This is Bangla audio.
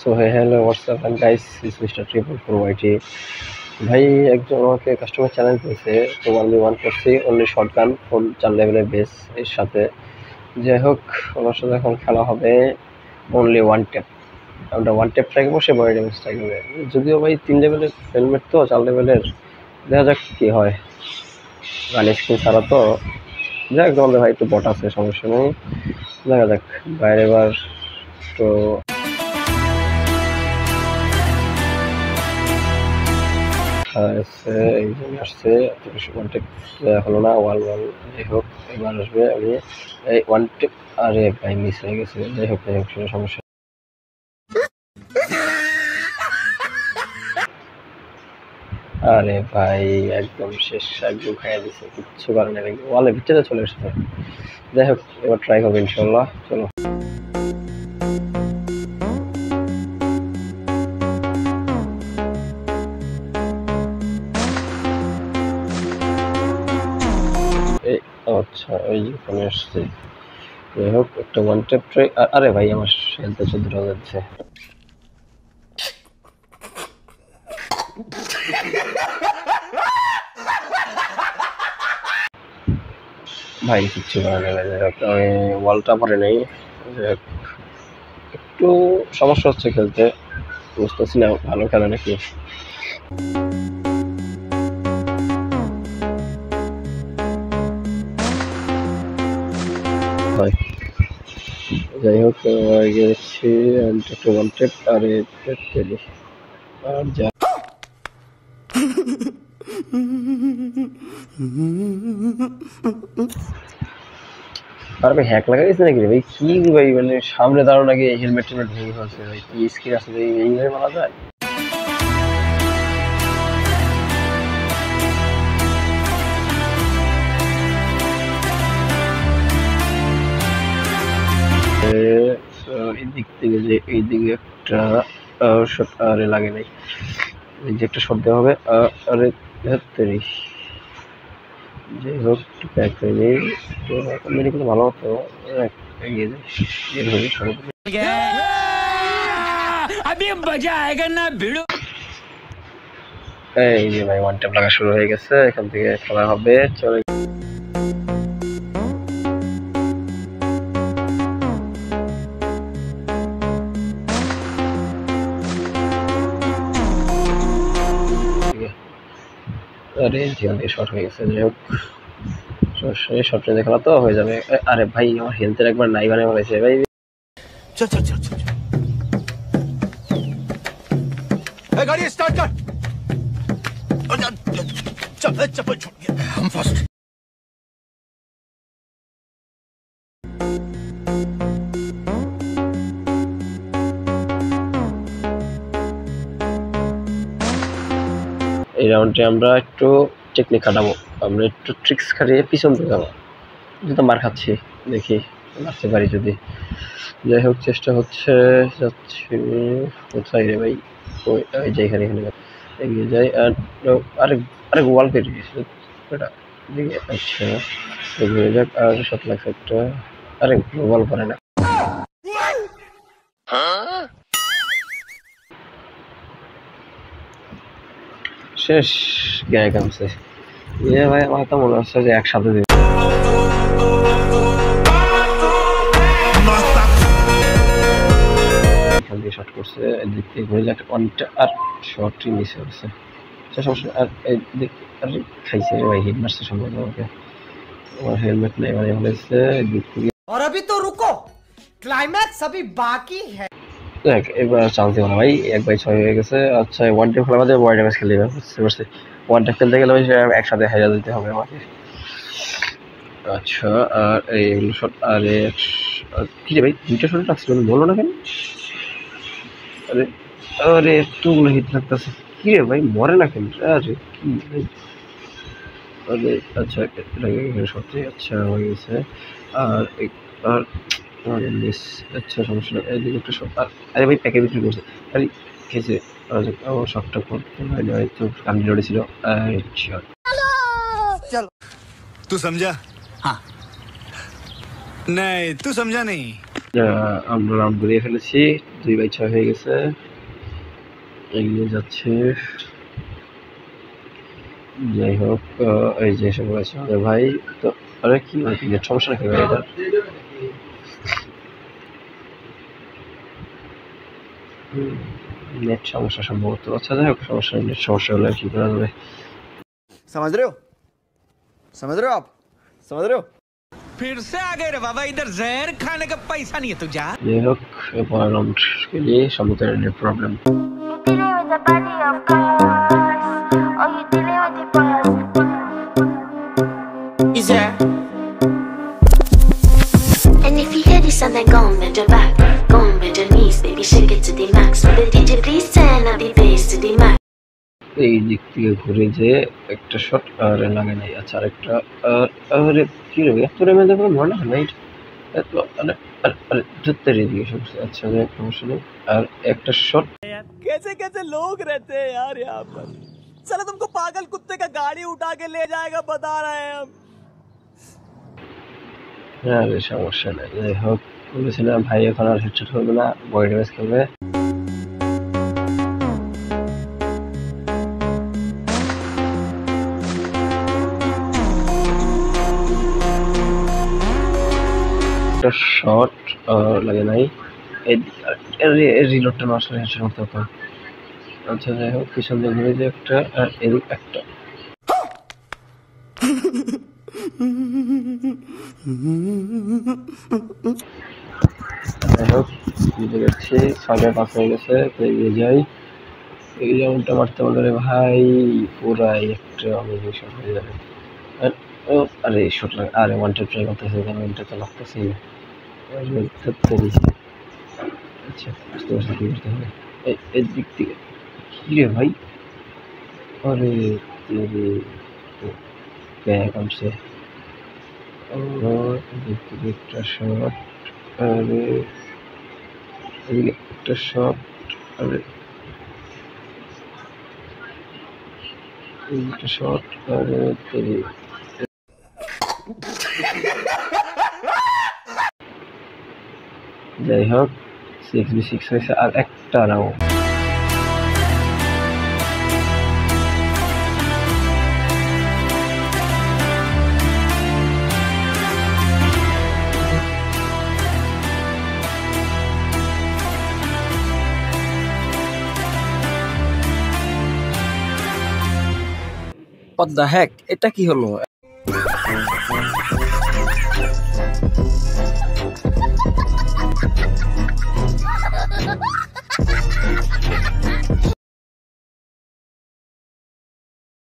So hello WhatsApp and guys is mister triple four YT. ভাই একজন আমাকে কাস্টমার চ্যালেঞ্জ দিয়েছে, তো অনলি ওয়ান করছি, অনলি শটগান ফুল 4 লেভেলের বেস এর সাথে। যাই হোক, ওনার সাথে এখন খেলা হবে অনলি ওয়ান ট্যাপ। আমরা ওয়ান ট্যাপ ট্রাই করবো, সে বডি ড্যামেজ ট্রাই করবে। যদিও ভাই 3 লেভেলের হেলমেট, তো 4 লেভেলের, দেখা যাক কী হয়। গান স্কিন ছাড়া তো, যাক আমাদের ভাই একটু বট আছে, সমস্যা নেই, দেখা যাক। বাইরে এবার তো এই জন্য আসছে, ওয়ান টেপ হলো না, ওয়াল যাই হোক এবার আসবে। আমি এই ওয়ান টেপ, আরে ভাই মিস হয়ে গেছে, যাই হোক সেটা সমস্যা। আরে ভাই একদম শেষ, একদম খাইয়া দিচ্ছে, কিচ্ছু করে না, ওয়ালের ভিতরে চলে এসেছে। যাই হোক এবার ট্রাই করবো ইনশাল্লাহ, চলো। এই আচ্ছা, এই ওখানে আসছে। যাই হোক একটা ওয়ান টেপ ট্রাই। আরে ভাই আমার হেলথ 14,000 যাচ্ছে। ভাই কিচ্ছু করার নেই, যাই হোক আমি ওয়ালটা ভরে নেই। যাই হোক একটু সমস্যা হচ্ছে খেলতে, বুঝতেছি না ভালো খেলে নাকি। যাই হোক এগিয়ে যাচ্ছি, একটু ওয়ান টেপ আর পেলি আর যা। আর ভাই হ্যাক লাগাই দিচ্ছে নাকি ভাই? কি ভাই, মানে সামনে দাঁড়ানোর আগে হেলমেট টেলমেট ভেঙে ফেলছে ভাই, কি স্কিল আসলে এইভাবে মারা যায়? এই দিক থেকে যে এই দিকে একটা শট, আরে লাগে নাই, এই যে একটা শট দেওয়া হবে। আরে তেরি, যাই হোক ব্যাক হয়ে নেই, তো মেডিকেল ভালো হতো, এগিয়ে যাই এভাবে সর্বোচ্চ। এই যে ভাই ওয়ান ট্যাপ লাগা শুরু হয়ে গেছে, এখান থেকে খেলা হবে, চলে। আরে ধ্যান দিয়ে শর্ট হয়ে গেছে, যাই হোক শর্ট রেঞ্জে খেলা তো হয়ে যাবে। আরে ভাই আমার হেলথের একবার নাই বানায় বলেছে ভাই। चल चल चल चल गाड़ी स्टार्ट कर। चल चप्पल छूट गया, हम फर्स्ट। এই রাউন্ডে আমরা একটু টেকনিক খাটাবো, আমরা একটু ট্রিক্স খাটিয়ে পিছন থেকে যাবো, যেহেতু মার খাচ্ছি, দেখি মারতে পারি যদি। যাই হোক চেষ্টা হচ্ছে, যাচ্ছি কোথায় রে ভাই, ওই যে এখানে এখানে এগিয়ে যাই। আর আরেক আরেক ওয়াল পেরিয়ে গেছে এটা দিকে, আচ্ছা এগিয়ে যাক। আর শট লাগছে একটা, আরে ওয়াল পরে না। শেষ গায়ে কামছে ভাই, আমার তো মনে হচ্ছে যে একসাথে দিবে। এখান দিয়ে শট করছে, এদিক থেকে ঘুরে যাক অনেকটা, আর শটই মিস হচ্ছে, সমস্যা। আর এদিক আর খাইছে রে ভাই, হিট মারছে সম্ভবত আমাকে, আমার হেলমেট নেই মানে হয়েছে এদিক থেকে। और अभी तो रुको, क्लाइमैक्स अभी बाकी है। দেখ এবার চান্স দিব না ভাই, 1/6 হয়ে গেছে। আচ্ছা ওয়ান ট্যাপ খেলা বাদে বডি ড্যামেজ খেলতে হবে, বুঝতে পারছি। ওয়ান ট্যাপ খেলতে গেলে ভাই একসাথে হাইরা দিতে হবে আমাকে। আচ্ছা আর এইগুলো শট, আরে কি রে ভাই, দুইটা শট লাগছিল, বলো না কেন? আরে আরে এতগুলো হিট লাগতেছে, কি রে ভাই মরে না কেন? আরে কি ভাই, আরে আচ্ছা এখানে শটে আচ্ছা হয়ে গেছে। আর আর আরে মিস, আচ্ছা সমস্যা নেই, এদিকে একটা শট। আর আরে ভাই প্যাকের ভিতরে করছে, আরে খেয়েছে। আমার শটটা করতে হয়নি, হয়তো আমি লড়েছিল। আচ্ছা चलो तू समझा? हाँ नहीं तू समझा नहीं। আমরা রাউন্ড ঘুরিয়ে ফেলেছি, 2/6 হয়ে গেছে, এগিয়ে যাচ্ছে। যাই হোক, এই যে এসে পড়েছে আমাদের ভাই। তো আরে কি নেট সমস্যা নাকি ভাই? এটা নেট সমস্যা সম্ভবত। আচ্ছা যাই হোক, সমস্যা নেই, নেট সমস্যা হলে আর কি করা যাবে। समझ रहे हो समझ रहे हो आप समझ रहे हो फिर से आ गए रे बाबा, इधर जहर खाने का पैसा नहीं है तू जा। যাই হোক, পরের রাউন্ড খেলি। সম্ভবত net problem. You dealing with a body of cars, or you dealing with the boys? Is there? And if you hear this sound, then go and bend your back, go and bend your knees, baby, shake it to the max. With the DJ, please turn up the bass to the max. এই দিক থেকে ঘুরে যে একটা শট আর লাগে নাই। আচ্ছা আরেকটা, আরে কি রে এত রেমে দেবো মনে হয় না এত, আরে ধরতে দিকে সমস্যা। আচ্ছা যাই হোক, সমস্যা নেই। আর একটা শট। कैसे कैसे लोग रहते हैं यार यहाँ पर, चलो तुमको पागल कुत्ते का गाड़ी उठा के ले जाएगा, बता रहे हैं हम। আরে সমস্যা নেই। যাই হোক, বলেছিলাম ভাই এখন আর হেডশট করবে না, বডি ড্যামেজ করবে। একটা শট লাগে নাই। রিলোডটা না আসলে হেডশট করতে হতো। আচ্ছা যাই হোক, পিছন দিয়ে ঘুরে যে একটা, আর এদিক একটা। যাই হোক, জিতে গেছি, 6/5 হয়ে গেছে। তো এগিয়ে যাই। এই রাউন্ডটা মারতে পারলে ভাই পুরাই একটা অমেজিং শট হয়ে যাবে। আরে শট লাগে, আরে ওয়ান ট্যাপ ট্রাই করতেছে, এটা তো লাগতেছি না। আচ্ছা বুঝতে পারছি কি করতে হবে। এর দিক থেকে কি রে ভাই, আরে ব্যাগ আমছে। এদিক থেকে একটা শট, আরে এদিকে একটা শট, আরে একটা শট, আরে যাই হোক 6v6 হয়েছে, আর একটা রাউন্ড। What the heck? এটা কি হলো?